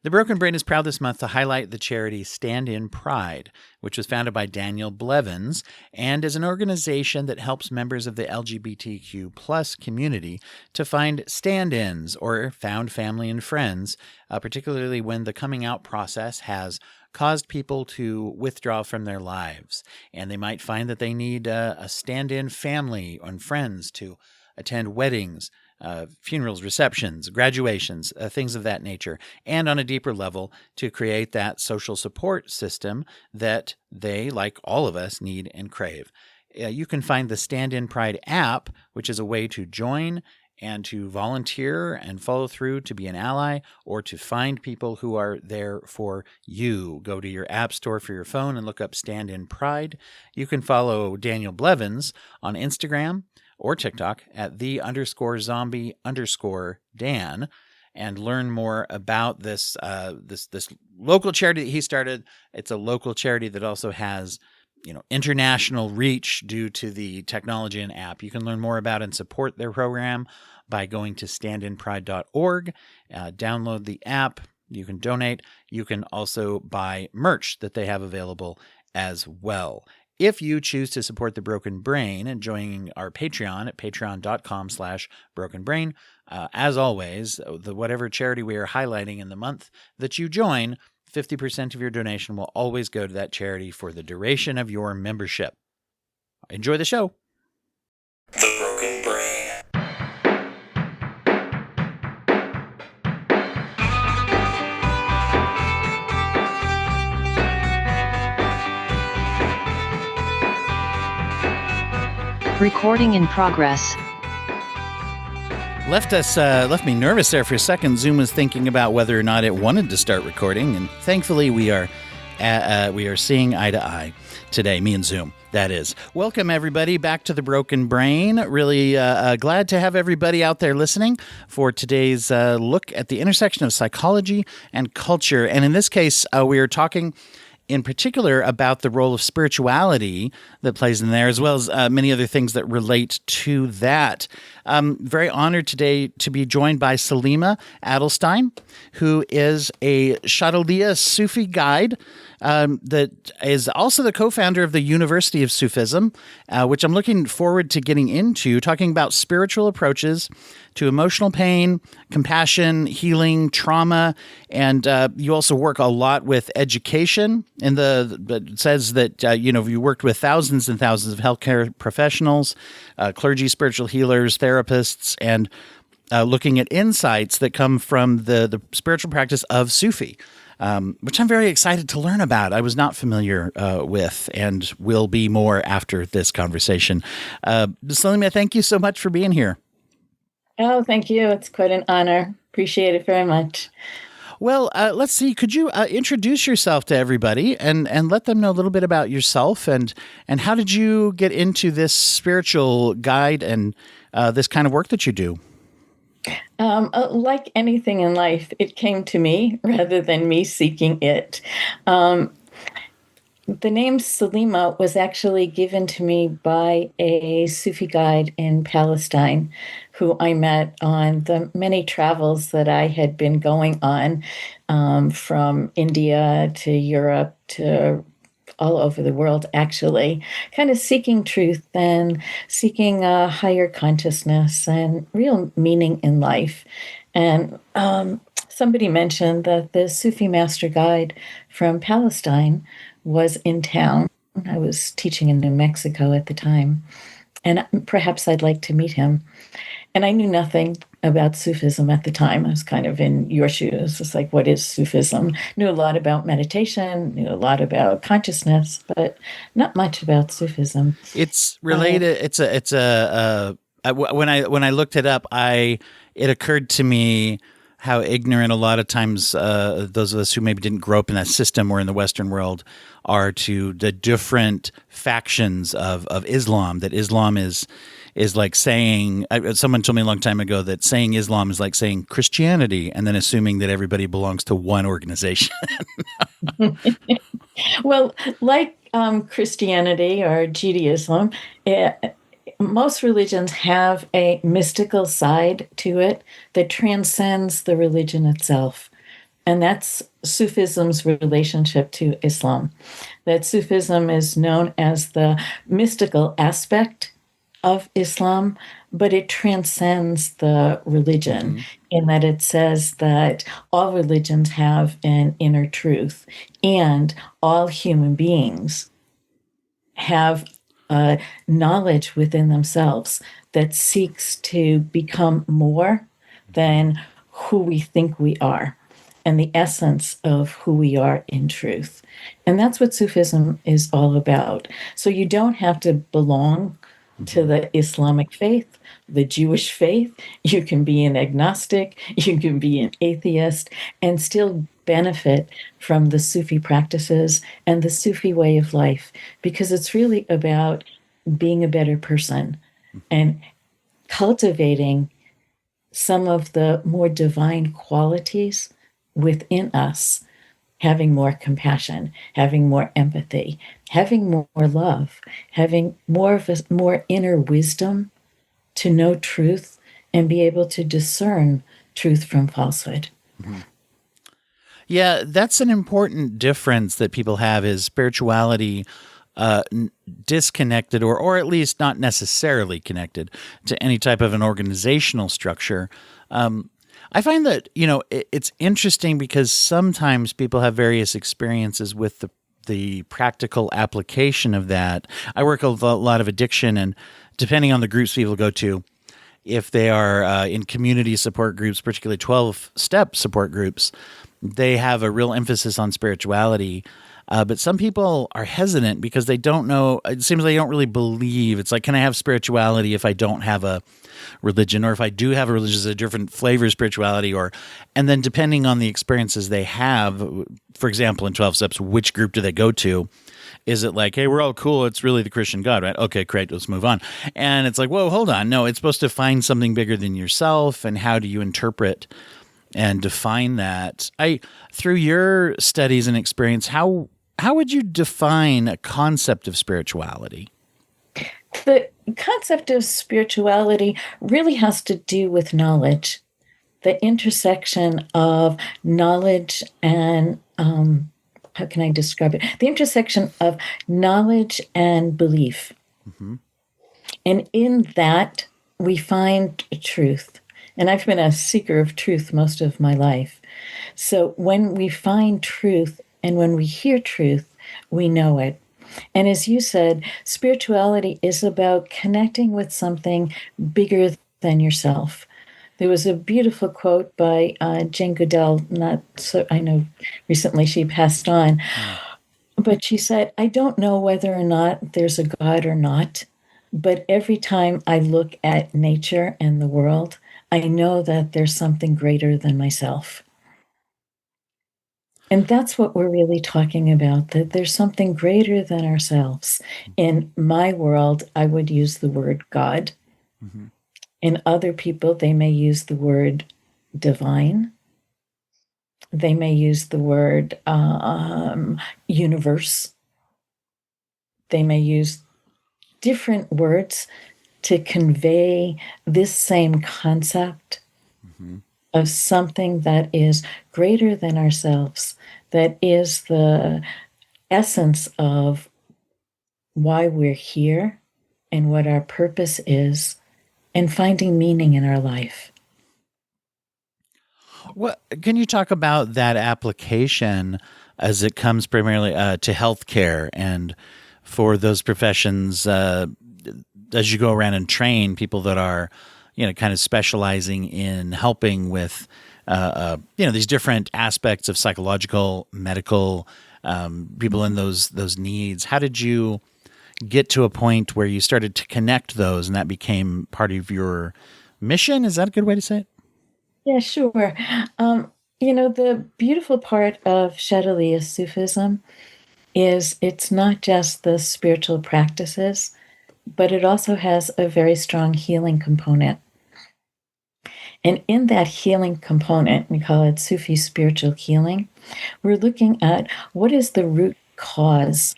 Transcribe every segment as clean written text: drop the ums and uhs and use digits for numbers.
The Broken Brain is proud this month to highlight the charity Stand in Pride, which was founded by Daniel Blevins and is an organization that helps members of the LGBTQ plus community to find stand-ins or found family and friends, particularly when the coming out process has caused people to withdraw from their lives. And they might find that they need a stand-in family and friends to attend weddings, funerals, receptions, graduations, things of that nature, and on a deeper level to create that social support system that they, like all of us, need and crave. You can find the Stand in Pride app, which is a way to join and to volunteer and follow through to be an ally or to find people who are there for you. Go to your app store for your phone and look up Stand in Pride. You can follow Daniel Blevins on Instagram or TikTok at _zombie_Dan and learn more about this this local charity that he started. It's a local charity that also has, international reach due to the technology and app. You can learn more about and support their program by going to standinpride.org. Download the app. You can donate. You can also buy merch that they have available as well. If you choose to support The Broken Brain and joining our Patreon at patreon.com/brokenbrain, as always, whatever charity we are highlighting in the month that you join, 50% of your donation will always go to that charity for the duration of your membership. Enjoy the show. The Broken Brain. Recording in progress. Left me nervous there for a second. Zoom was thinking about whether or not it wanted to start recording, and thankfully we are seeing eye to eye today. Me and Zoom, that is. Welcome everybody back to The Broken Brain. Really glad to have everybody out there listening for today's look at the intersection of psychology and culture. And in this case, we are talking in particular about the role of spirituality that plays in there, as well as many other things that relate to that. Very honored today to be joined by Salima Adelstein, who is a Chadaliya Sufi guide that is also the co-founder of the University of Sufism, which I'm looking forward to getting into, talking about spiritual approaches to emotional pain, compassion, healing, trauma, and you also work a lot with education. And it says that you worked with thousands and thousands of healthcare professionals, clergy, spiritual healers, therapists, and looking at insights that come from the spiritual practice of Sufi, which I'm very excited to learn about. I was not familiar with and will be more after this conversation. Salima, thank you so much for being here. Oh, thank you. It's quite an honor. Appreciate it very much. Well, let's see. Could you introduce yourself to everybody and let them know a little bit about yourself and how did you get into this spiritual guide and this kind of work that you do? Like anything in life, it came to me rather than me seeking it. The name Salima was actually given to me by a Sufi guide in Palestine who I met on the many travels that I had been going on, from India to Europe to all over the world, actually, kind of seeking truth and seeking a higher consciousness and real meaning in life. And somebody mentioned that the Sufi master guide from Palestine was in town. I was teaching in New Mexico at the time, and perhaps I'd like to meet him. And I knew nothing about Sufism at the time. I was kind of in your shoes. It's like, what is Sufism? Knew a lot about meditation, knew a lot about consciousness, but not much about Sufism. It's related. When I looked it up, it occurred to me how ignorant a lot of times those of us who maybe didn't grow up in that system or in the Western world are to the different factions of Islam. That Islam is like saying, someone told me a long time ago that saying Islam is like saying Christianity and then assuming that everybody belongs to one organization. Well, like Christianity or Judaism, most religions have a mystical side to it that transcends the religion itself. And that's Sufism's relationship to Islam. That Sufism is known as the mystical aspect of Islam, but it transcends the religion in that it says that all religions have an inner truth and all human beings have a knowledge within themselves that seeks to become more than who we think we are and the essence of who we are in truth. And that's what Sufism is all about. So you don't have to belong to the Islamic faith, the Jewish faith. You can be an agnostic, you can be an atheist, and still benefit from the Sufi practices and the Sufi way of life, because it's really about being a better person and cultivating some of the more divine qualities within us, having more compassion, having more empathy, having more love, having more of a more inner wisdom to know truth and be able to discern truth from falsehood. Yeah, that's an important difference that people have is spirituality disconnected or at least not necessarily connected to any type of an organizational structure. I find that, it's interesting because sometimes people have various experiences with the practical application of that. I work with a lot of addiction, and depending on the groups people go to, if they are in community support groups, particularly 12-step support groups, they have a real emphasis on spirituality. But some people are hesitant because they don't know. It seems they don't really believe. It's like, can I have spirituality if I don't have a religion? Or if I do have a religion, is a different flavor of spirituality? And then depending on the experiences they have, for example, in 12 steps, which group do they go to? Is it like, hey, we're all cool, it's really the Christian God, right? Okay, great, let's move on. And it's like, whoa, hold on. No, it's supposed to find something bigger than yourself. And how do you interpret and define that? Through your studies and experience, how would you define a concept of spirituality? The concept of spirituality really has to do with knowledge, the intersection of knowledge and, how can I describe it? The intersection of knowledge and belief. And in that, we find truth. And I've been a seeker of truth most of my life. So when we find truth and when we hear truth, we know it. And as you said, spirituality is about connecting with something bigger than yourself. There was a beautiful quote by Jane Goodall, I know recently she passed on, but she said, I don't know whether or not there's a God or not, but every time I look at nature and the world, I know that there's something greater than myself. And that's what we're really talking about, that there's something greater than ourselves. In my world, I would use the word God. In other people, they may use the word divine. They may use the word universe. They may use different words to convey this same concept of something that is greater than ourselves, that is the essence of why we're here and what our purpose is, and finding meaning in our life. What can you talk about that application as it comes primarily to healthcare and for those professions as you go around and train people that are, kind of specializing in helping with, these different aspects of psychological, medical, people in those needs. How did you get to a point where you started to connect those and that became part of your mission? Is that a good way to say it? Yeah, sure. The beautiful part of Shadaliya Sufism is it's not just the spiritual practices, but it also has a very strong healing component. And in that healing component, we call it Sufi spiritual healing, we're looking at what is the root cause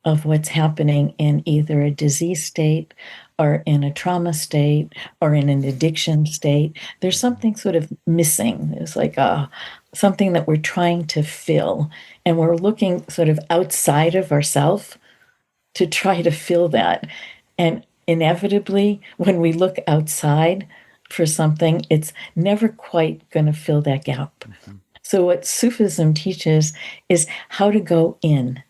of what's happening in either a disease state are in a trauma state or in an addiction state. There's something sort of missing. There's like something that we're trying to fill, and we're looking sort of outside of ourselves to try to fill that. And inevitably, when we look outside for something, it's never quite going to fill that gap. So, what Sufism teaches is how to go in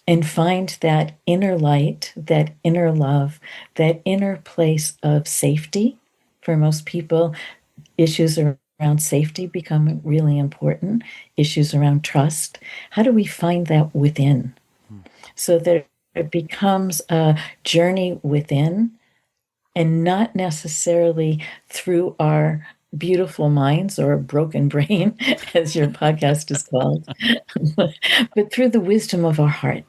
and find that inner light, that inner love, that inner place of safety. For most people, issues around safety become really important, issues around trust. How do we find that within? So that it becomes a journey within and not necessarily through our beautiful minds or broken brain, as your podcast is called, but through the wisdom of our heart.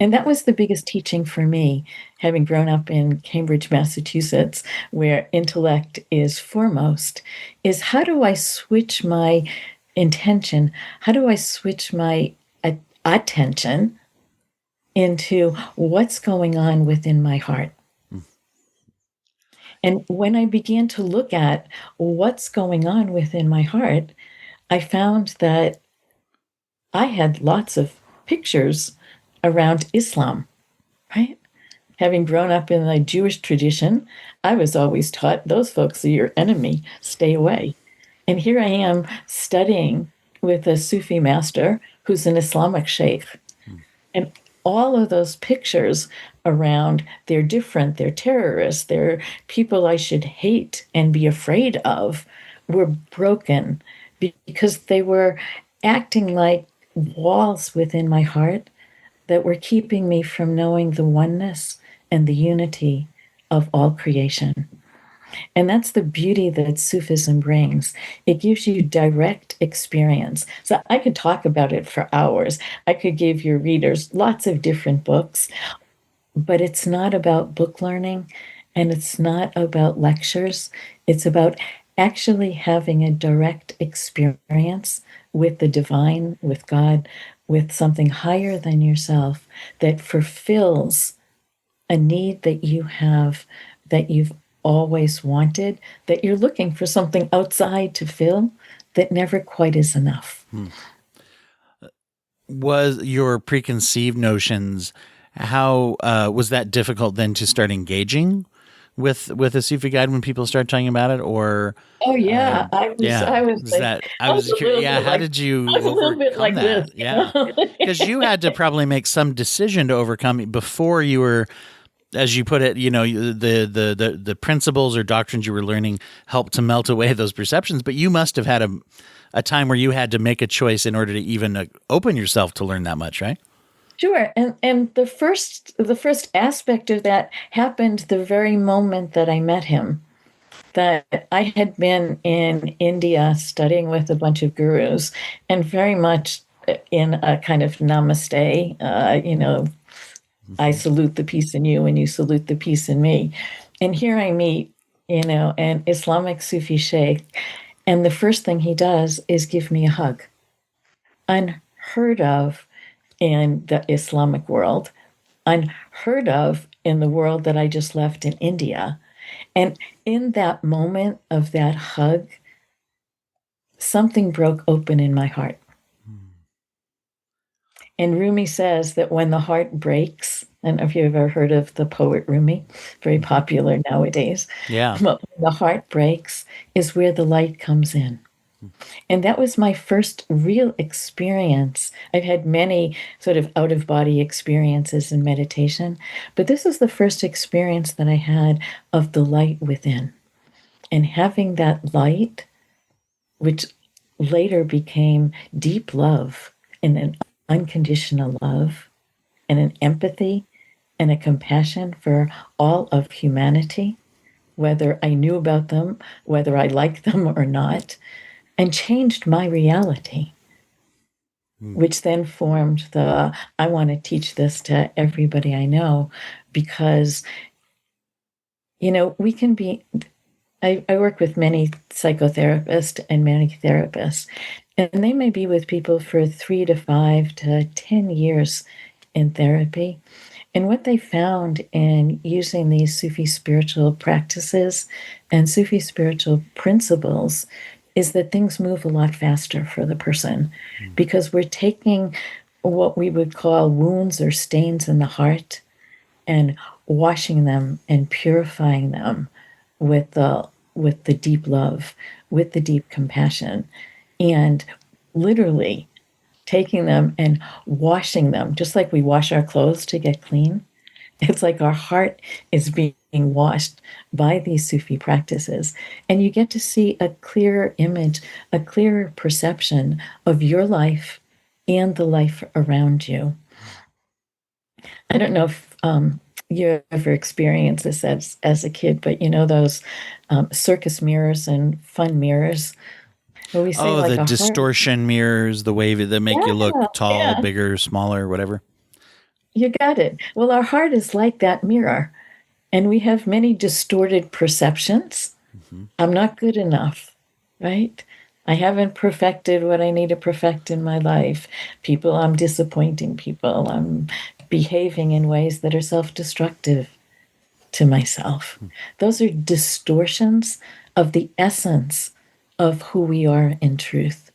And that was the biggest teaching for me, having grown up in Cambridge, Massachusetts, where intellect is foremost, is how do I switch my intention? How do I switch my attention into what's going on within my heart? And when I began to look at what's going on within my heart, I found that I had lots of pictures around Islam, right? Having grown up in the Jewish tradition, I was always taught those folks are your enemy, stay away. And here I am studying with a Sufi master who's an Islamic sheikh. And all of those pictures around they're different, they're terrorists, they're people I should hate and be afraid of were broken because they were acting like walls within my heart that were keeping me from knowing the oneness and the unity of all creation. And that's the beauty that Sufism brings. It gives you direct experience. So I could talk about it for hours. I could give your readers lots of different books, but it's not about book learning and it's not about lectures. It's about actually having a direct experience with the divine, with God, with something higher than yourself that fulfills a need that you have, that you've always wanted, that you're looking for something outside to fill that never quite is enough. Was your preconceived notions, how was that difficult then to start engaging with a Sufi guide when people start talking about it? Or oh yeah, I was is like, that I was curious, yeah, how did you I was a little bit overcome like that? this, Yeah, because you had to probably make some decision to overcome it before you were, as you put it, the principles or doctrines you were learning helped to melt away those perceptions. But you must have had a time where you had to make a choice in order to even open yourself to learn that much, right? Sure. And the first aspect of that happened the very moment that I met him. That I had been in India studying with a bunch of gurus and very much in a kind of namaste, I salute the peace in you and you salute the peace in me. And here I meet, an Islamic Sufi sheikh. And the first thing he does is give me a hug. Unheard of in the Islamic world, unheard of in the world that I just left in India. And in that moment of that hug, something broke open in my heart. And Rumi says that when the heart breaks, I don't know if you've ever heard of the poet Rumi, very popular nowadays. Yeah. But when the heart breaks is where the light comes in. And that was my first real experience. I've had many sort of out of body experiences in meditation, but this is the first experience that I had of the light within. And having that light, which later became deep love and an unconditional love and an empathy and a compassion for all of humanity, whether I knew about them, whether I liked them or not, and changed my reality, which then formed I want to teach this to everybody I know because, we can be, I work with many psychotherapists and many therapists, and they may be with people for 3 to 5 to 10 years in therapy. And what they found in using these Sufi spiritual practices and Sufi spiritual principles is that things move a lot faster for the person because we're taking what we would call wounds or stains in the heart and washing them and purifying them with the deep love, with the deep compassion, and literally taking them and washing them, just like we wash our clothes to get clean. It's like our heart is being washed by these Sufi practices. And you get to see a clearer image, a clearer perception of your life and the life around you. I don't know if you ever experienced this as a kid, but you know those circus mirrors and fun mirrors where we say Oh, like the a heart. distortion mirrors, the wave that make you look Yeah, tall, yeah, bigger, smaller, whatever. you got it. Well, our heart is like that mirror, and we have many distorted perceptions. Mm-hmm. I'm not good enough, right? I haven't perfected what I need to perfect in my life. I'm disappointing people. I'm behaving in ways that are self destructive to myself. Those are distortions of the essence of who we are in truth.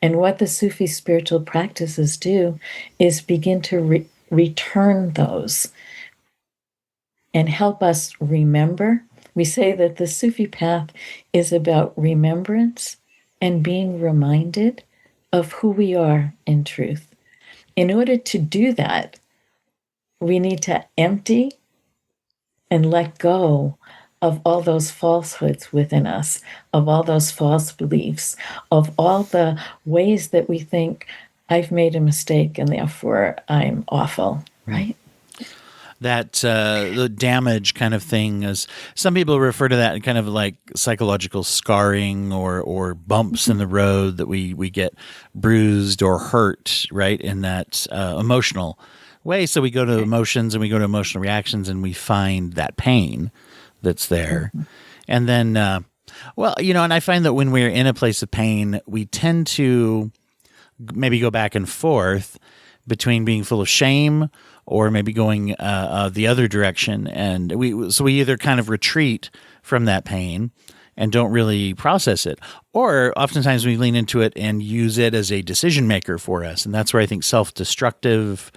And what the Sufi spiritual practices do is begin to return those and help us remember. We say that the Sufi path is about remembrance and being reminded of who we are in truth. In order to do that, we need to empty and let go of all those falsehoods within us, of all those false beliefs, of all the ways that we think I've made a mistake and therefore I'm awful, right? That the damage kind of thing, as some people refer to that kind of like psychological scarring or bumps in the road that we get bruised or hurt, right, in that emotional way. So we go to emotions and we go to emotional reactions and we find that pain that's there. And then, and I find that when we're in a place of pain, we tend to maybe go back and forth between being full of shame or maybe going the other direction. And we either kind of retreat from that pain and don't really process it, or oftentimes we lean into it and use it as a decision maker for us. And that's where I think self-destructive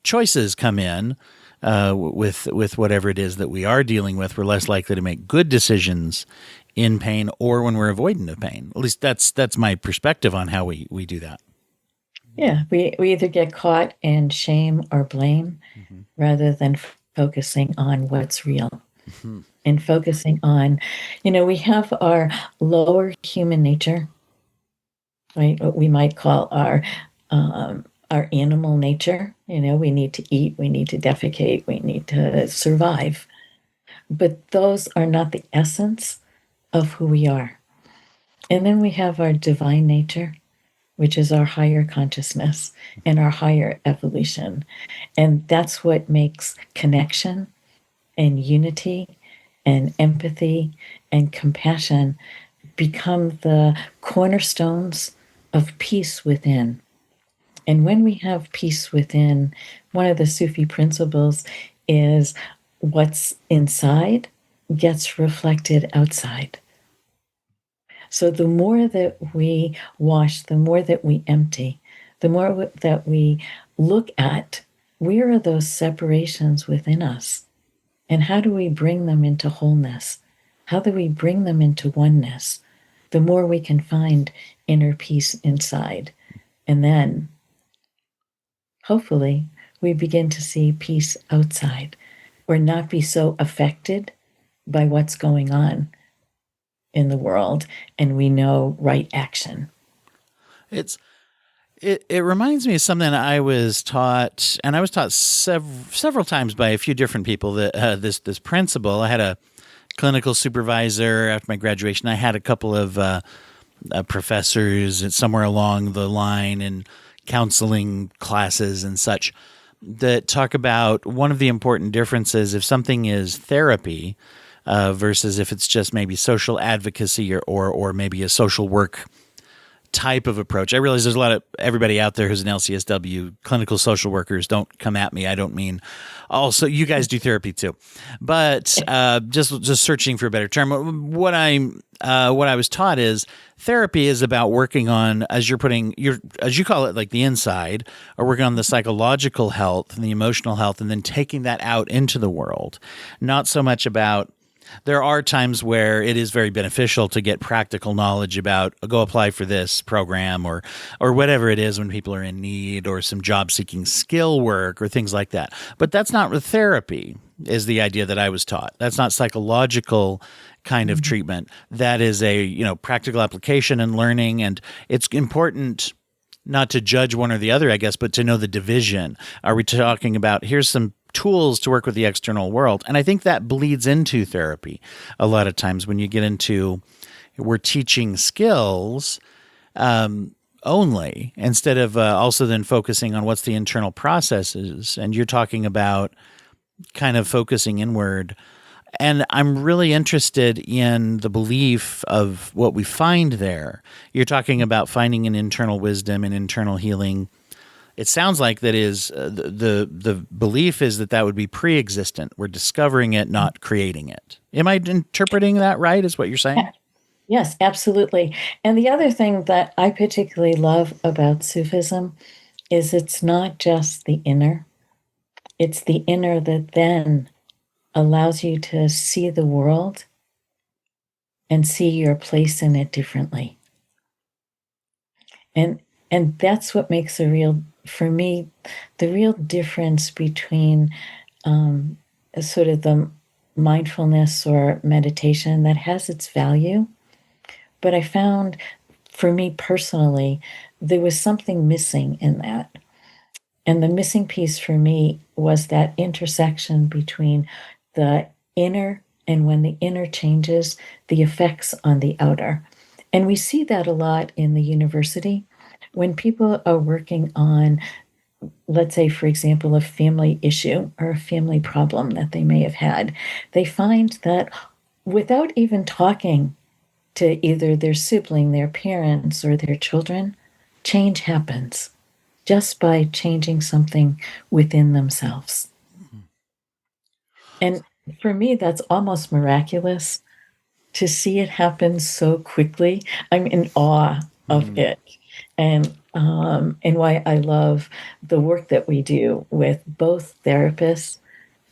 choices come in with whatever it is that we are dealing with. We're less likely to make good decisions in pain or when we're avoidant of pain. At least that's my perspective on how we do that. Yeah, we either get caught in shame or blame rather than focusing on what's real and focusing on, we have our lower human nature, right? What we might call our animal nature. We need to eat, we need to defecate, we need to survive. But those are not the essence of who we are. And then we have our divine nature, which is our higher consciousness and our higher evolution. And that's what makes connection and unity and empathy and compassion become the cornerstones of peace within. And when we have peace within, one of the Sufi principles is what's inside gets reflected outside. So the more that we wash, the more that we empty, the more that we look at where are those separations within us and how do we bring them into wholeness? How do we bring them into oneness? The more we can find inner peace inside. And then hopefully we begin to see peace outside or not be so affected by what's going on in the world, and we know right action. It reminds me of something I was taught, and I was taught several times by a few different people that this principle. I had a clinical supervisor after my graduation. I had a couple of professors somewhere along the line in counseling classes and such that talk about one of the important differences if something is therapy versus if it's just maybe social advocacy or maybe a social work type of approach. I realize there's a lot of everybody out there who's an LCSW, clinical social workers. Don't come at me. I don't mean also you guys do therapy too, but just searching for a better term. What I was taught is therapy is about working on, as you're putting as you call it, like the inside, or working on the psychological health and the emotional health, and then taking that out into the world. Not so much about. There are times where it is very beneficial to get practical knowledge about go apply for this program or whatever it is when people are in need, or some job seeking skill work or things like that. But that's not therapy, is the idea that I was taught. That's not psychological kind of treatment. That is a, practical application and learning. And it's important not to judge one or the other, I guess, but to know the division. Are we talking about here's some tools to work with the external world? And I think that bleeds into therapy a lot of times when you get into we're teaching skills only, instead of also then focusing on what's the internal processes. And you're talking about kind of focusing inward. And I'm really interested in the belief of what we find there. You're talking about finding an internal wisdom and internal healing. It sounds like that is the belief is that would be pre-existent. We're discovering it, not creating it. Am I interpreting that right, is what you're saying? Yes, absolutely. And the other thing that I particularly love about Sufism is it's not just the inner. It's the inner that then allows you to see the world and see your place in it differently. And that's what makes for me, the real difference between sort of the mindfulness or meditation that has its value. But I found, for me personally, there was something missing in that. And the missing piece for me was that intersection between the inner, and when the inner changes, the effects on the outer. And we see that a lot in the university. When people are working on, let's say, for example, a family issue or a family problem that they may have had, they find that without even talking to either their sibling, their parents, or their children, change happens just by changing something within themselves. And for me, that's almost miraculous to see it happen so quickly. I'm in awe of it. And why I love the work that we do with both therapists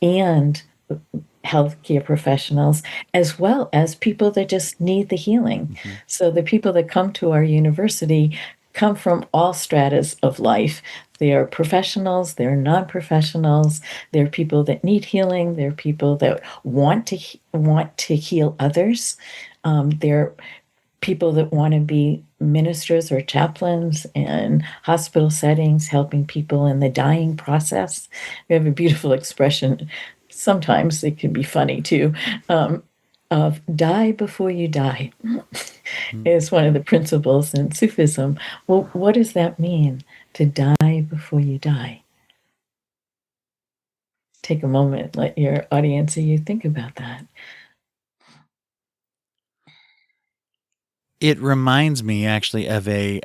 and healthcare professionals, as well as people that just need the healing. So the people that come to our university come from all stratas of life. They're professionals, they're non-professionals, they're people that need healing, they're people that want to heal others. They're people that want to be ministers or chaplains in hospital settings, helping people in the dying process. We have a beautiful expression, sometimes it can be funny too, of die before you die is one of the principles in Sufism. Well, what does that mean, to die before you die? Take a moment, let your audience or you think about that. It reminds me actually of a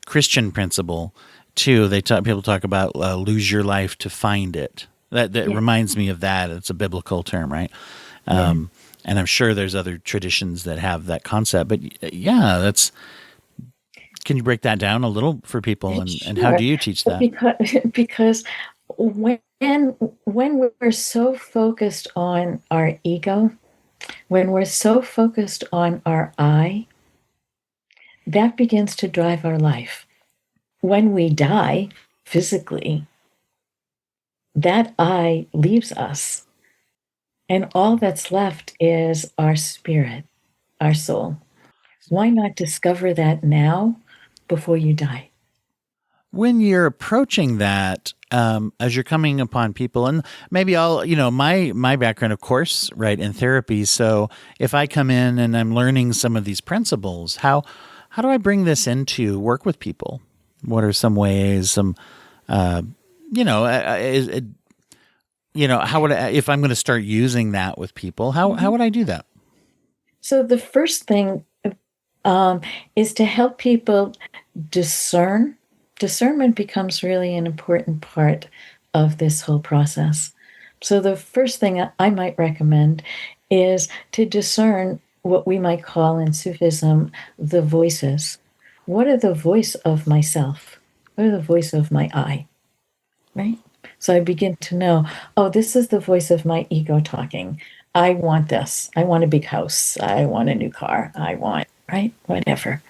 Christian principle too. People talk about lose your life to find it. That reminds me of that. It's a biblical term, right? And I'm sure there's other traditions that have that concept. But yeah, that's. Can you break that down a little for people, and how do you teach that? Because when we're so focused on our ego, when we're so focused on our I, that begins to drive our life. When we die physically, that I leaves us. And all that's left is our spirit, our soul. Why not discover that now before you die? When you're approaching that, as you're coming upon people, and maybe my background, of course, right, in therapy. So if I come in and I'm learning some of these principles, how do I bring this into work with people? What are some ways, how would I, if I'm going to start using that with people, how would I do that? So the first thing is to help people discern. Discernment becomes really an important part of this whole process. So, the first thing I might recommend is to discern what we might call in Sufism the voices. What are the voice of myself? What are the voice of my I? Right? So I begin to know, oh, this is the voice of my ego talking. I want this. I want a big house. I want a new car. I want, right? Whatever.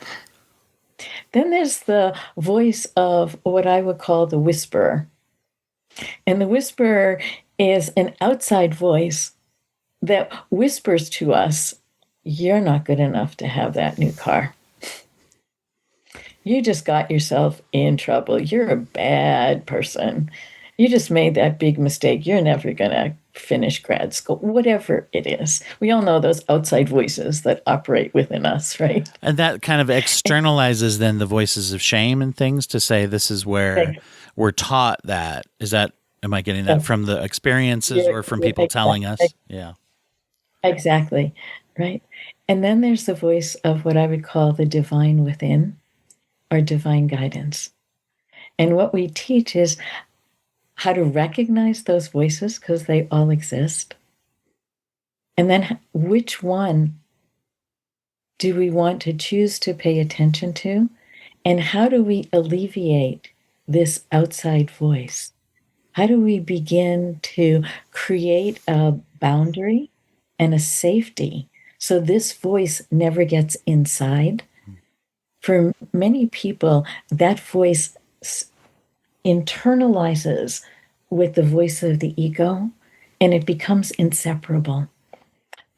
Then there's the voice of what I would call the whisperer. And the whisperer is an outside voice that whispers to us, you're not good enough to have that new car. You just got yourself in trouble. You're a bad person. You just made that big mistake. You're never going to finish grad school, whatever it is. We all know those outside voices that operate within us, right? And that kind of externalizes then the voices of shame and things to say this is where we're taught that. Is that, am I getting that from the experiences or from people telling us? Yeah. Exactly, right? And then there's the voice of what I would call the divine within or divine guidance. And what we teach is how to recognize those voices because they all exist. And then which one do we want to choose to pay attention to? And how do we alleviate this outside voice? How do we begin to create a boundary and a safety so this voice never gets inside? For many people, that voice internalizes with the voice of the ego and it becomes inseparable.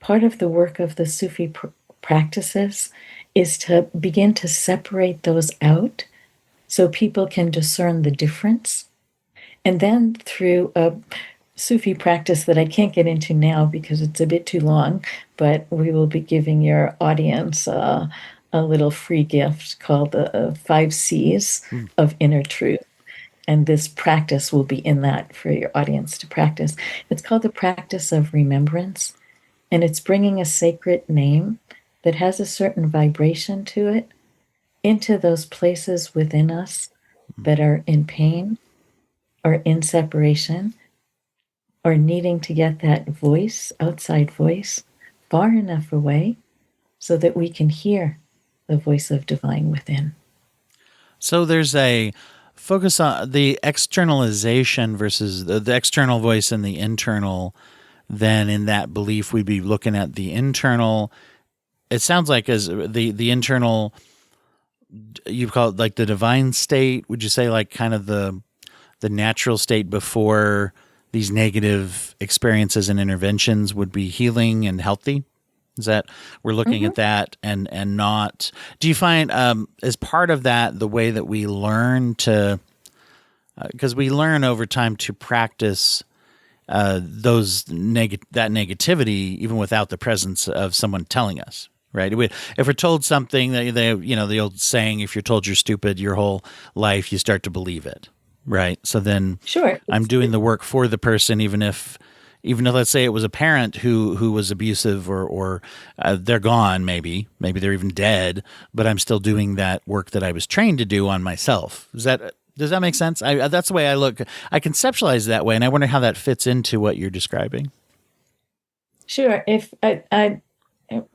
Part of the work of the Sufi practices is to begin to separate those out so people can discern the difference. And then through a Sufi practice that I can't get into now because it's a bit too long, but we will be giving your audience a little free gift called the 5 C's of Inner Truth. And this practice will be in that for your audience to practice. It's called the practice of remembrance. And it's bringing a sacred name that has a certain vibration to it into those places within us that are in pain or in separation or needing to get that voice, outside voice, far enough away so that we can hear the voice of divine within. So there's a focus on the externalization versus the external voice and the internal. Then in that belief, we'd be looking at the internal. It sounds like as the internal, you call it like the divine state. Would you say like kind of the natural state before these negative experiences and interventions would be healing and healthy? Is that we're looking at that and not? Do you find as part of that the way that we learn to, because we learn over time to practice that negativity even without the presence of someone telling us, right? If we're told something that the old saying, if you're told you're stupid your whole life, you start to believe it, right? So then Sure, I'm doing the work for the person, even if let's say it was a parent who was abusive or they're gone, maybe they're even dead, but I'm still doing that work that I was trained to do on myself. Does that make sense? That's the way I look. I conceptualize that way, and I wonder how that fits into what you're describing. Sure. If I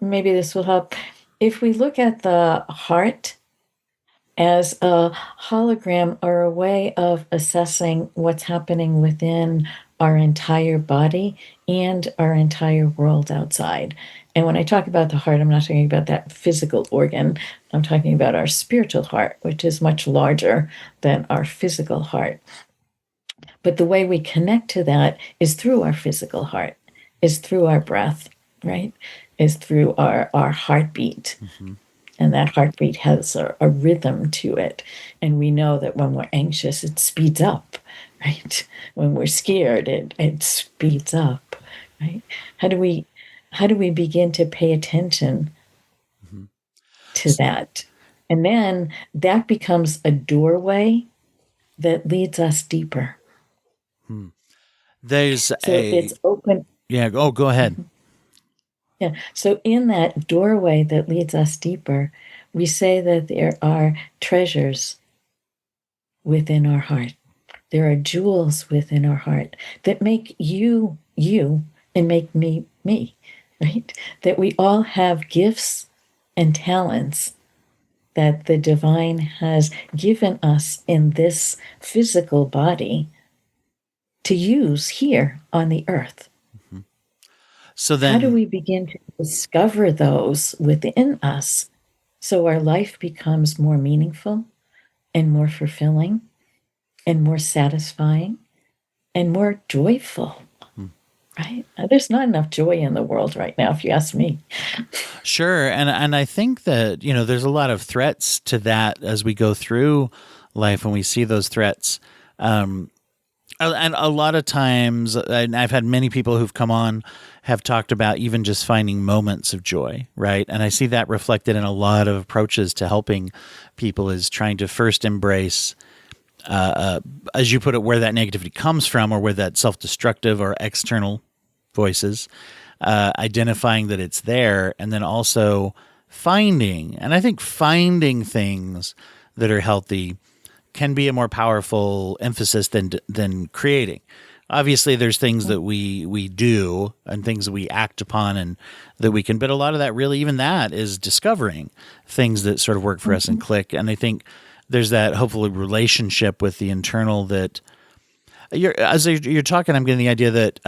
maybe this will help. If we look at the heart as a hologram or a way of assessing what's happening within our entire body and our entire world outside. And when I talk about the heart, I'm not talking about that physical organ. I'm talking about our spiritual heart, which is much larger than our physical heart. But the way we connect to that is through our physical heart, is through our breath, right? Is through our heartbeat. Mm-hmm. And that heartbeat has a rhythm to it. And we know that when we're anxious, it speeds up, right? When we're scared, it speeds up, right? How do we begin to pay attention to that? And then that becomes a doorway that leads us deeper. It's open. Yeah. Oh, go ahead. Yeah. So in that doorway that leads us deeper, We say that there are treasures within our heart. There are jewels within our heart that make you, you, and make me, me, right? That we all have gifts and talents that the divine has given us in this physical body to use here on the earth. So How do then, we begin to discover those within us so our life becomes more meaningful and more fulfilling and more satisfying and more joyful? Right? There's not enough joy in the world right now, if you ask me. sure, and I think that there's a lot of threats to that as we go through life, and we see those threats. And a lot of times, and I've had many people who've come on have talked about even just finding moments of joy, right? And I see that reflected in a lot of approaches to helping people is trying to first embrace, as you put it, where that negativity comes from or where that self-destructive or external voices, identifying that it's there, and then also and I think finding things that are healthy can be a more powerful emphasis than creating. Obviously, there's things that we do and things that we act upon and that we can, but a lot of that really, even that is discovering things that sort of work for us and click. And I think there's that hopefully relationship with the internal that as you're talking, I'm getting the idea that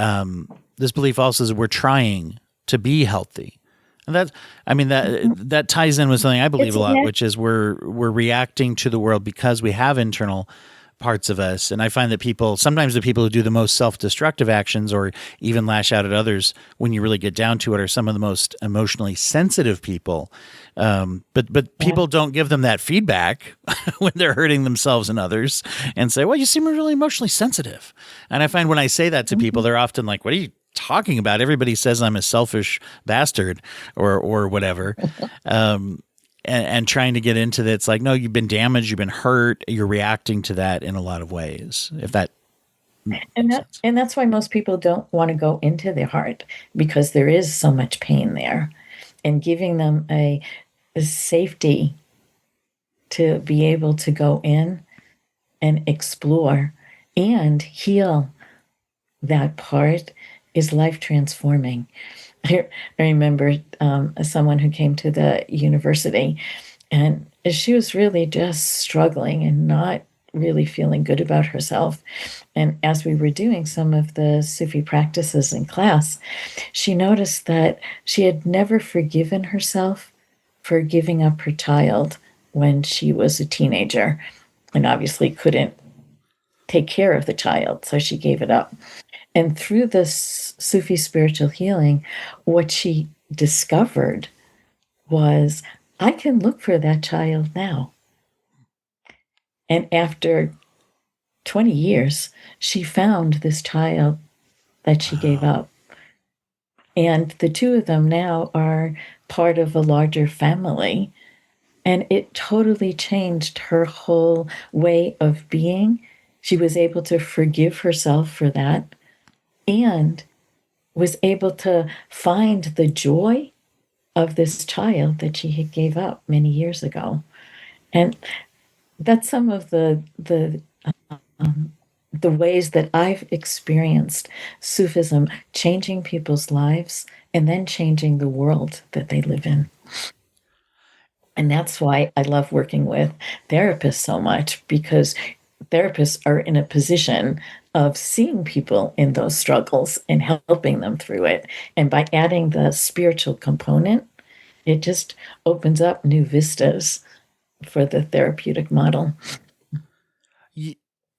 this belief also is that we're trying to be healthy. And that ties in with something I believe a lot, which is we're reacting to the world because we have internal parts of us. And I find that sometimes the people who do the most self-destructive actions or even lash out at others, when you really get down to it, are some of the most emotionally sensitive people. But people don't give them that feedback when they're hurting themselves and others and say, well, you seem really emotionally sensitive. And I find when I say that to people, they're often like, what are you talking about? Everybody says I'm a selfish bastard or whatever. And trying to get into that, it's like, no, you've been damaged, you've been hurt, you're reacting to that in a lot of ways. If that makes sense. And that's why most people don't want to go into their heart, because there is so much pain there. And giving them a safety to be able to go in and explore and heal that part is life transforming. I remember someone who came to the university, and she was really just struggling and not really feeling good about herself. And as we were doing some of the Sufi practices in class, she noticed that she had never forgiven herself for giving up her child when she was a teenager, and obviously couldn't take care of the child, so she gave it up. And through this Sufi spiritual healing, what she discovered was, I can look for that child now. And after 20 years, she found this child that she gave up. And the two of them now are part of a larger family. And it totally changed her whole way of being. She was able to forgive herself for that, and was able to find the joy of this child that she had gave up many years ago. And that's some of the ways that I've experienced Sufism changing people's lives and then changing the world that they live in. And that's why I love working with therapists so much, because therapists are in a position of seeing people in those struggles and helping them through it. And by adding the spiritual component, it just opens up new vistas for the therapeutic model.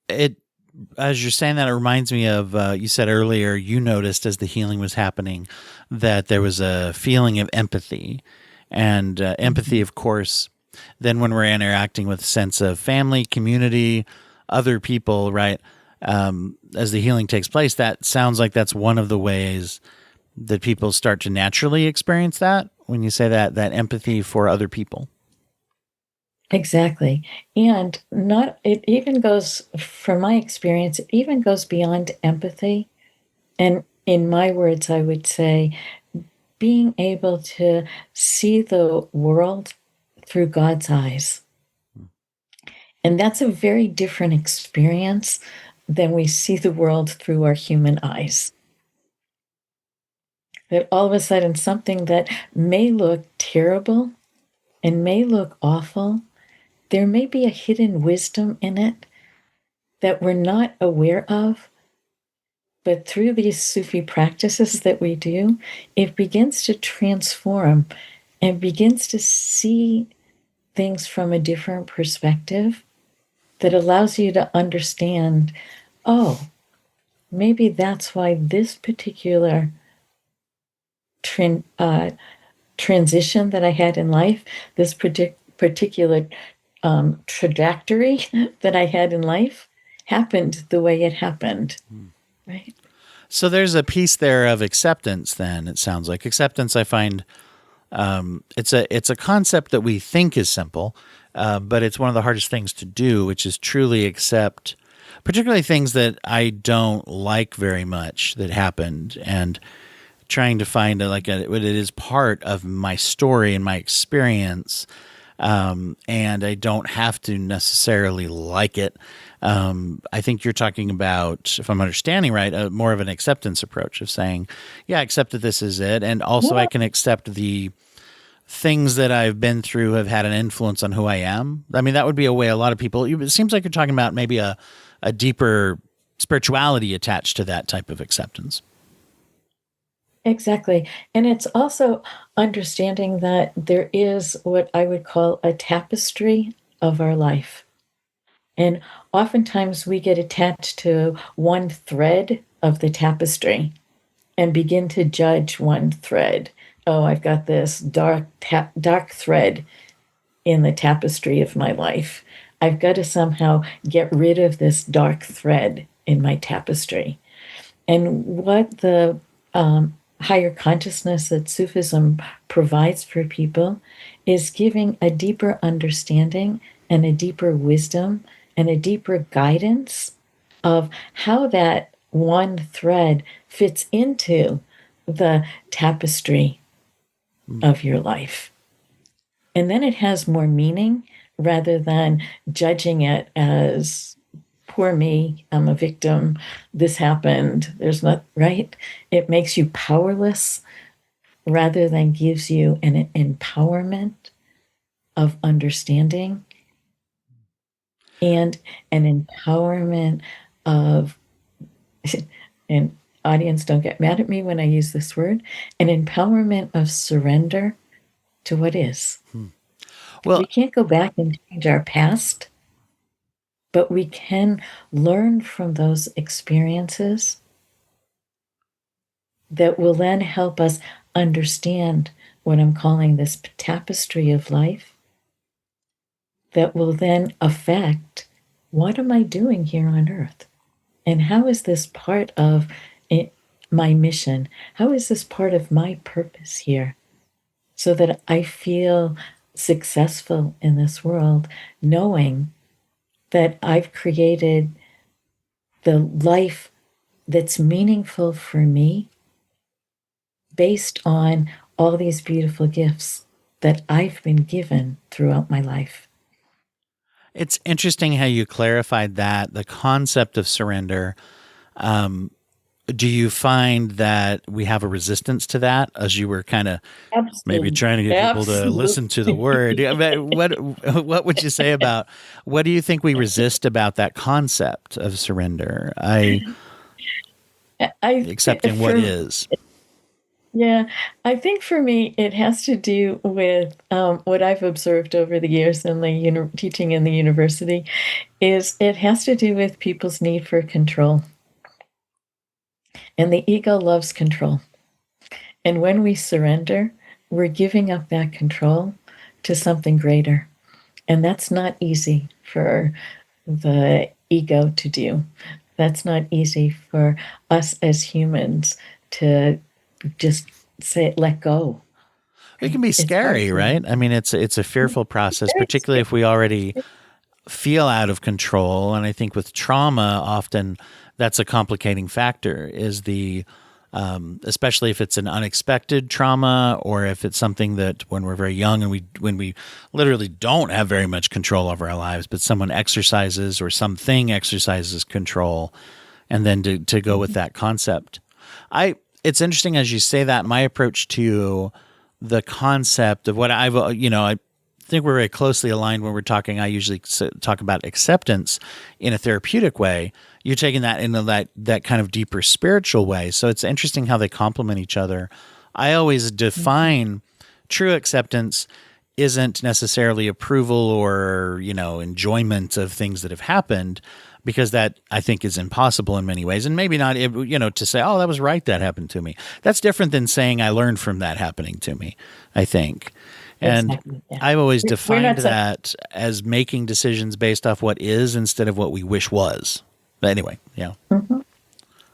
As you're saying that, it reminds me of, you said earlier, you noticed as the healing was happening that there was a feeling of empathy. And empathy, of course, then when we're interacting with a sense of family, community, other people, right? As the healing takes place, that sounds like that's one of the ways that people start to naturally experience that when you say that empathy for other people. Exactly. And it even goes, from my experience, it even goes beyond empathy. And in my words, I would say being able to see the world through God's eyes. And that's a very different experience than we see the world through our human eyes. That all of a sudden something that may look terrible and may look awful, there may be a hidden wisdom in it that we're not aware of. But through these Sufi practices that we do, it begins to transform and begins to see things from a different perspective that allows you to understand, oh, maybe that's why this particular transition that I had in life, this particular trajectory that I had in life happened the way it happened, right? So there's a piece there of acceptance then, it sounds like. Acceptance, I find, it's a concept that we think is simple, but it's one of the hardest things to do, which is truly accept, particularly things that I don't like very much that happened, and trying to find what it is part of my story and my experience, and I don't have to necessarily like it. I think you're talking about, if I'm understanding right, more of an acceptance approach of saying, yeah, I accept that this is it, and also I can accept the things that I've been through have had an influence on who I am. I mean, that would be a way a lot of people, it seems like you're talking about maybe a deeper spirituality attached to that type of acceptance. Exactly. And it's also understanding that there is what I would call a tapestry of our life. And oftentimes we get attached to one thread of the tapestry and begin to judge one thread. Oh, I've got this dark thread in the tapestry of my life. I've got to somehow get rid of this dark thread in my tapestry. And what the higher consciousness that Sufism provides for people is giving a deeper understanding and a deeper wisdom and a deeper guidance of how that one thread fits into the tapestry of your life. And then it has more meaning rather than judging it as, poor me, I'm a victim, this happened, there's not, right? It makes you powerless rather than gives you an empowerment of understanding and an empowerment of, and audience, don't get mad at me when I use this word, an empowerment of surrender to what is. Well, we can't go back and change our past, but we can learn from those experiences that will then help us understand what I'm calling this tapestry of life, that will then affect, what am I doing here on earth? And how is this part of my mission? How is this part of my purpose here? So that I feel successful in this world, knowing that I've created the life that's meaningful for me based on all these beautiful gifts that I've been given throughout my life. It's interesting how you clarified that, the concept of surrender. Do you find that we have a resistance to that, as you were kind of maybe trying to get people to listen to the word? What would you say about, what do you think we resist about that concept of surrender? Accepting what is. Yeah, I think for me, it has to do with what I've observed over the years in the teaching in the university, is it has to do with people's need for control. And the ego loves control. And when we surrender, we're giving up that control to something greater. And that's not easy for the ego to do. That's not easy for us as humans to just say, let go. It can be scary, right? I mean, it's a fearful process, particularly if we already feel out of control. And I think with trauma, often that's a complicating factor, is the especially if it's an unexpected trauma or if it's something that when we're very young and when we literally don't have very much control over our lives, but someone exercises or something exercises control, and then to go with that concept. It's interesting as you say that. My approach to the concept of what I think we're very closely aligned when we're talking. I usually talk about acceptance in a therapeutic way. You're taking that into that kind of deeper spiritual way. So it's interesting how they complement each other. I always define true acceptance isn't necessarily approval or, enjoyment of things that have happened, because that I think is impossible in many ways. And maybe not, to say, oh, that was right, that happened to me. That's different than saying I learned from that happening to me, I think. And Exactly, yeah. I've always defined not that as making decisions based off what is instead of what we wish was. But anyway, yeah. Mm-hmm.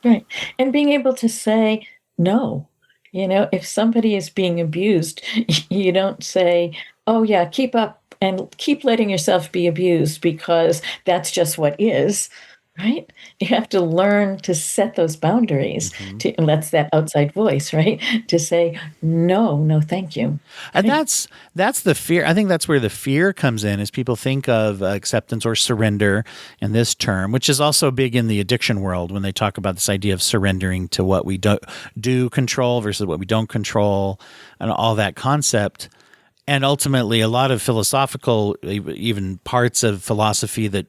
Right. And being able to say no. If somebody is being abused, you don't say, oh, yeah, keep up and keep letting yourself be abused because that's just what is, right? You have to learn to set those boundaries, and that's that outside voice, right? To say, no, thank you. And that's the fear. I think that's where the fear comes in, is people think of acceptance or surrender in this term, which is also big in the addiction world when they talk about this idea of surrendering to what we do control versus what we don't control, and all that concept. And ultimately, a lot of philosophical, even parts of philosophy that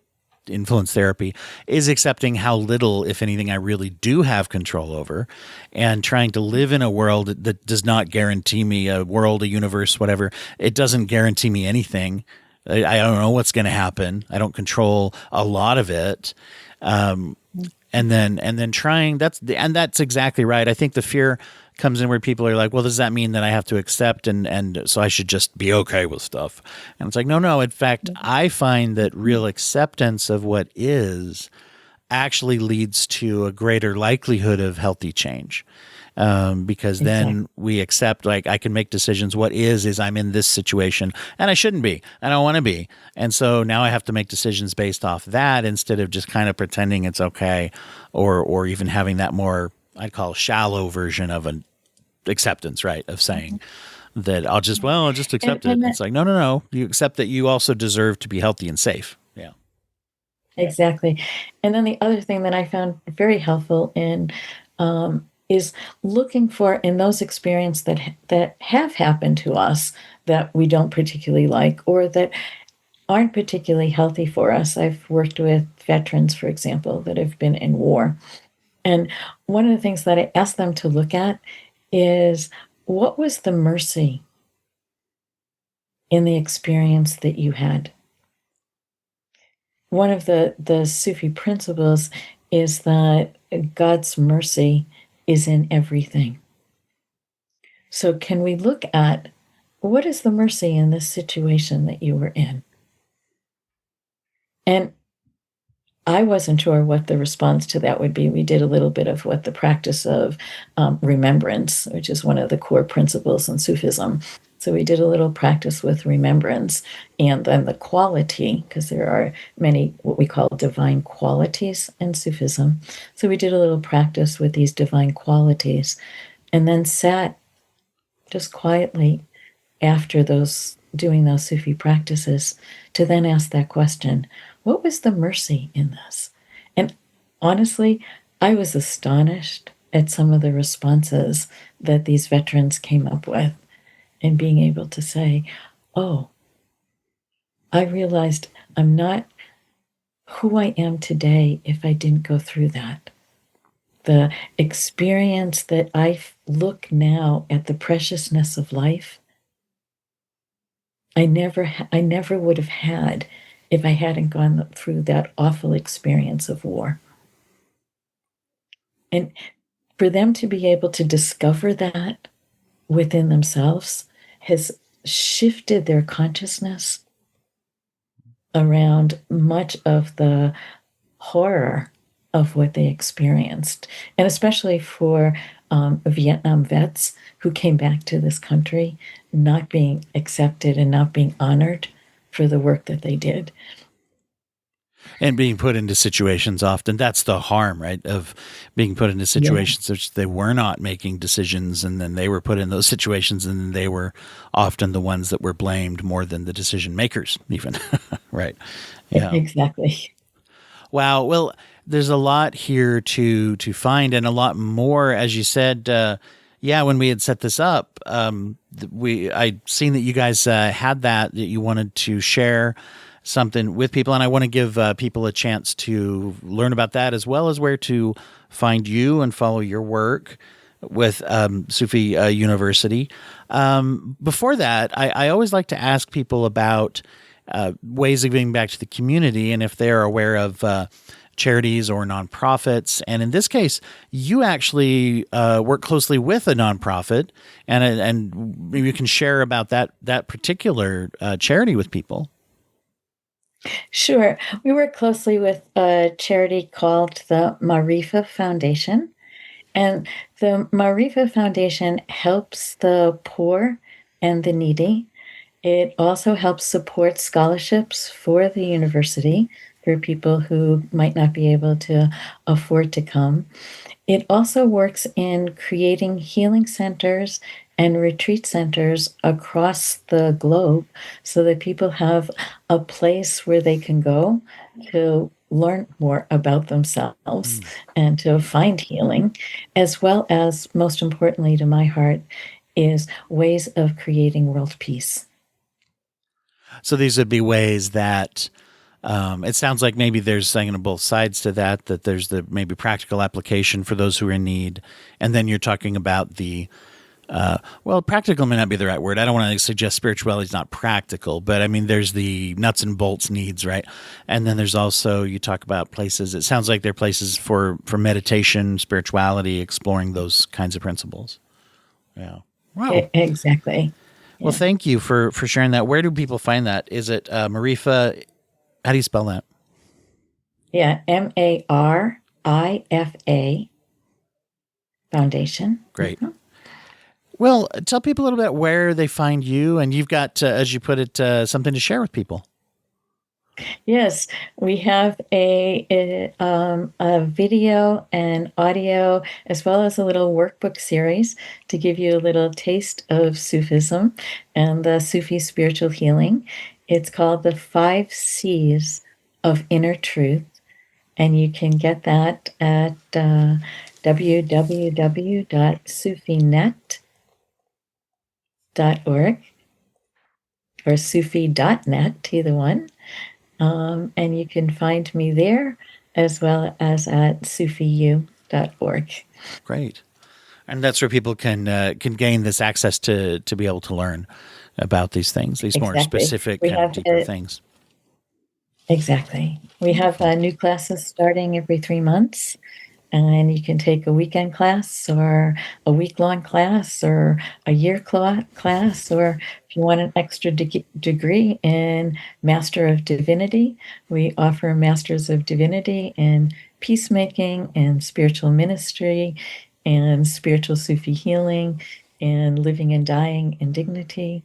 influence therapy, is accepting how little, if anything, I really do have control over, and trying to live in a world that does not guarantee me a universe, whatever. It doesn't guarantee me anything. I don't know what's going to happen. I don't control a lot of it. And then trying, that's exactly right. I think the fear comes in where people are like, well, does that mean that I have to accept and so I should just be okay with stuff? And it's like, no. In fact, I find that real acceptance of what is actually leads to a greater likelihood of healthy change. Because then we accept, like, I can make decisions. What is I'm in this situation and I shouldn't be, I don't want to be. And so now I have to make decisions based off that instead of just kind of pretending it's okay, or even having that more, I'd call shallow version of an acceptance, right? Of saying that I'll just accept it. It's like, no. You accept that you also deserve to be healthy and safe. Yeah. Exactly. And then the other thing that I found very helpful is looking for, in those experiences that have happened to us that we don't particularly like or that aren't particularly healthy for us. I've worked with veterans, for example, that have been in war. And one of the things that I asked them to look at is, what was the mercy in the experience that you had? One of the Sufi principles is that God's mercy is in everything. So can we look at, what is the mercy in this situation that you were in? And I wasn't sure what the response to that would be. We did a little bit of what the practice of remembrance, which is one of the core principles in Sufism. So we did a little practice with remembrance, and then the quality, because there are many what we call divine qualities in Sufism. So we did a little practice with these divine qualities, and then sat just quietly after doing those Sufi practices to then ask that question, what was the mercy in this? And honestly, I was astonished at some of the responses that these veterans came up with, and being able to say, oh, I realized I'm not who I am today if I didn't go through that. The experience that I look now at the preciousness of life, I never would have had if I hadn't gone through that awful experience of war. And for them to be able to discover that within themselves has shifted their consciousness around much of the horror of what they experienced. And especially for Vietnam vets who came back to this country not being accepted and not being honored for the work that they did. And being put into situations often, that's the harm, right? Of being put into Yeah, situations which they were not making decisions, and then they were put in those situations, and then they were often the ones that were blamed more than the decision makers, even. Right. Yeah. exactly. Wow. Well, there's a lot here to find, and a lot more, as you said. Yeah, when we had set this up, I'd seen that you guys had that you wanted to share something with people, and I want to give people a chance to learn about that, as well as where to find you and follow your work with Sufi University. Before that, I always like to ask people about ways of giving back to the community, and if they are aware of charities or nonprofits. And in this case, you actually work closely with a nonprofit, and maybe you can share about that particular charity with people. Sure. We work closely with a charity called the Marifa Foundation. And the Marifa Foundation helps the poor and the needy. It also helps support scholarships for the university for people who might not be able to afford to come. It also works in creating healing centers and retreat centers across the globe so that people have a place where they can go to learn more about themselves and to find healing, as well as, most importantly to my heart, is ways of creating world peace. So these would be ways that it sounds like maybe there's saying on both sides to that, that there's the maybe practical application for those who are in need. And then you're talking about the, well, practical may not be the right word. I don't want to suggest spirituality is not practical, but I mean, there's the nuts and bolts needs, right? And then there's also, you talk about places, it sounds like they're places for meditation, spirituality, exploring those kinds of principles. Yeah. Wow. Exactly. Well, Yeah. thank you for sharing that. Where do people find that? Is it Marifa? How do you spell that? Yeah, Marifa Foundation. Great. Well, tell people a little bit where they find you, and you've got, as you put it, something to share with people. Yes, we have a video and audio, as well as a little workbook series to give you a little taste of Sufism and the Sufi spiritual healing. It's called The Five C's of Inner Truth, and you can get that at www.sufinet.org or sufi.net, either one. And you can find me there as well as at sufiu.org. Great. And that's where people can gain this access to be able to learn about these things, these more Exactly. specific, We kind of have deeper things. exactly. We have new classes starting every 3 months, and you can take a weekend class or a week-long class or a year class, or if you want an extra degree in Master of Divinity, we offer Masters of Divinity in peacemaking and spiritual ministry and spiritual Sufi healing and living and dying in dignity.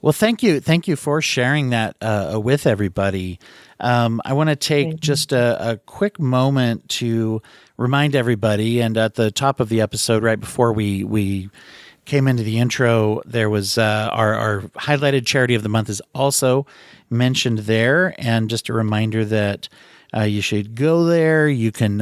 Well, thank you for sharing that with everybody. I want to take just a quick moment to remind everybody, and at the top of the episode, right before we came into the intro, there was our highlighted charity of the month is also mentioned there, and just a reminder that you should go there. You can,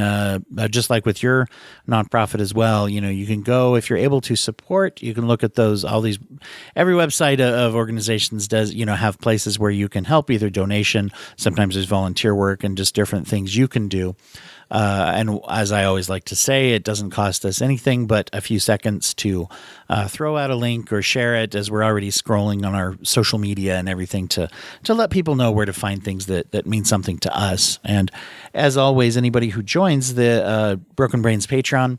just like with your nonprofit as well, you can go if you're able to support. You can look at every website of organizations does, have places where you can help, either donation. Sometimes there's volunteer work and just different things you can do. And as I always like to say, it doesn't cost us anything but a few seconds to throw out a link or share it, as we're already scrolling on our social media and everything to let people know where to find things that mean something to us. And as always, anybody who joins the Broken Brains Patreon,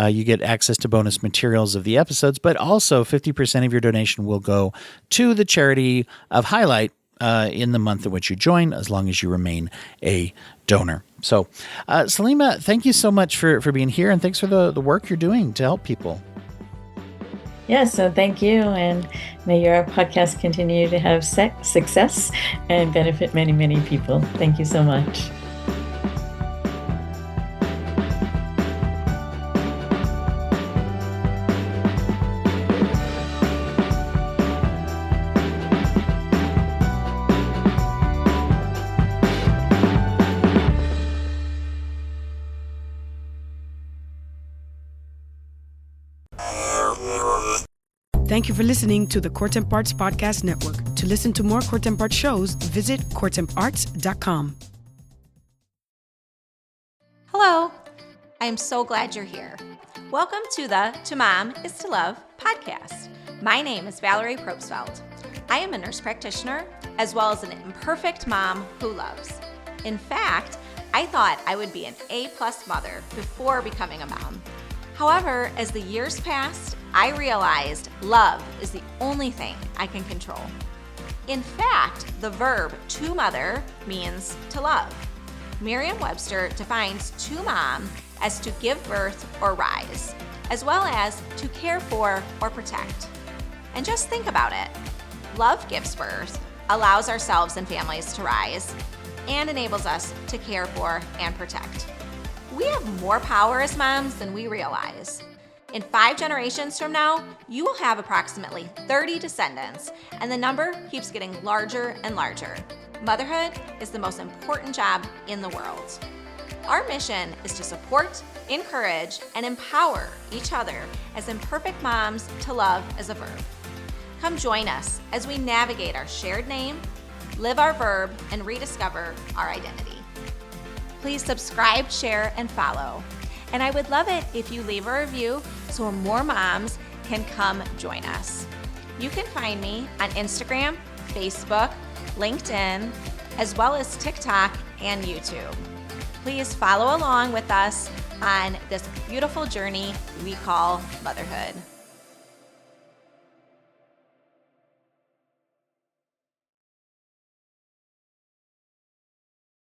you get access to bonus materials of the episodes, but also 50% of your donation will go to the charity of highlight in the month in which you join, as long as you remain a donor. So, Salima, thank you so much for being here, and thanks for the work you're doing to help people. Yes, so thank you, and may your podcast continue to have success and benefit many, many people. Thank you so much. Thank you for listening to the Courtemps Arts Podcast Network. To listen to more Courtemps Arts shows, visit courtempsarts.com. Hello, I am so glad you're here. Welcome to the To Mom is to Love podcast. My name is Valerie Probstveld. I am a nurse practitioner as well as an imperfect mom who loves. In fact, I thought I would be an A-plus mother before becoming a mom. However, as the years passed, I realized love is the only thing I can control. In fact, the verb to mother means to love. Merriam-Webster defines to mom as to give birth or rise, as well as to care for or protect. And just think about it. Love gives birth, allows ourselves and families to rise, and enables us to care for and protect. We have more power as moms than we realize. In 5 generations from now, you will have approximately 30 descendants, and the number keeps getting larger and larger. Motherhood is the most important job in the world. Our mission is to support, encourage, and empower each other as imperfect moms to love as a verb. Come join us as we navigate our shared name, live our verb, and rediscover our identity. Please subscribe, share, and follow. And I would love it if you leave a review so more moms can come join us. You can find me on Instagram, Facebook, LinkedIn, as well as TikTok and YouTube. Please follow along with us on this beautiful journey we call motherhood.